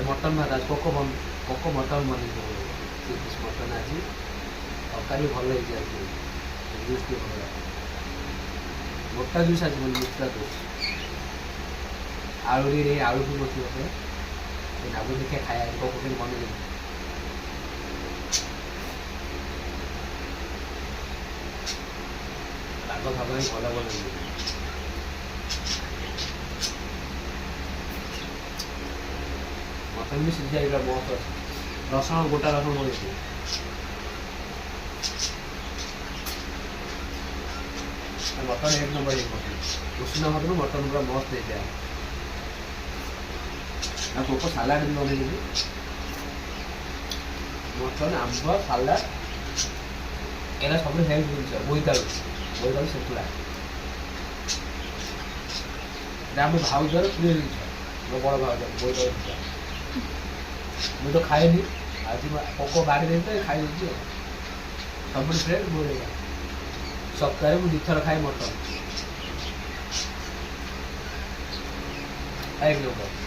mutton ଭାତ ଆଜି ପୋକ ମଟନ୍ ବନେଇଦେବ ଚିଜ ମଟନ୍ ଆଜି ତରକାରୀ ଭଲ ହେଇଛି ଆଜି ଜୁସ୍ ଟିକେ ଭଲ ମୋଟା ଜୁସ୍ ଆଜି ବନି ମିଠା ଜୁସ୍ ଆଳୁ ଟିକେ ଆଳୁ ବି ବସିବ ସେ ନାଗୁ ଦେଖିଆ ଖାଇବା ପୋକ କେମିତି ବନେଇଦେବି ରାଗ ଫାଗ ହିଁ ଭଲ ବନେଇଦେବି ମଟନ୍ ବି ସିଝା ହେଇଗଲା ବହୁତ ଅଛି ରସୁଣ ଗୋଟା ରସୁଣ ବନେଇଛି ମଟନ୍ ଏକ ନମ୍ବର ହେଇଛି ଉଷୁନା ଭାତରୁ ମଟନ୍ ପୁରା ମସ୍ତ ହେଇଯାଏ ଆଉ ପୋକ ସାଲାଡ଼ ବି ବନେଇଦେବି ମଟନ୍ ଆମ୍ବ ସାଲାଡ଼ ଏରା ସବୁ ହେଲ୍ଥ ଜିନିଷ ବୋଇତାଳୁ ସନ୍ତୁଳା ଆମ ଭାଉଜର ପ୍ରିୟ ଜିନିଷ ମୋ ବଡ଼ ଭାଉଜ ବୋଇତାଳୁ ସନ୍ତୁଳା ମୁଁ ତ ଖାଏନି ଆଜି ପୋକ ବାଡ଼ି ଦେଇଥାଏ ଖାଇଦେଉଛି ଆଉ ସବୁଠୁ ଫ୍ରେଣ୍ଡ ମୋ ସପ୍ତାହରେ ମୁଁ 2 ଥର ଖାଏ ମଟନ୍ ଏକ ନମ୍ବର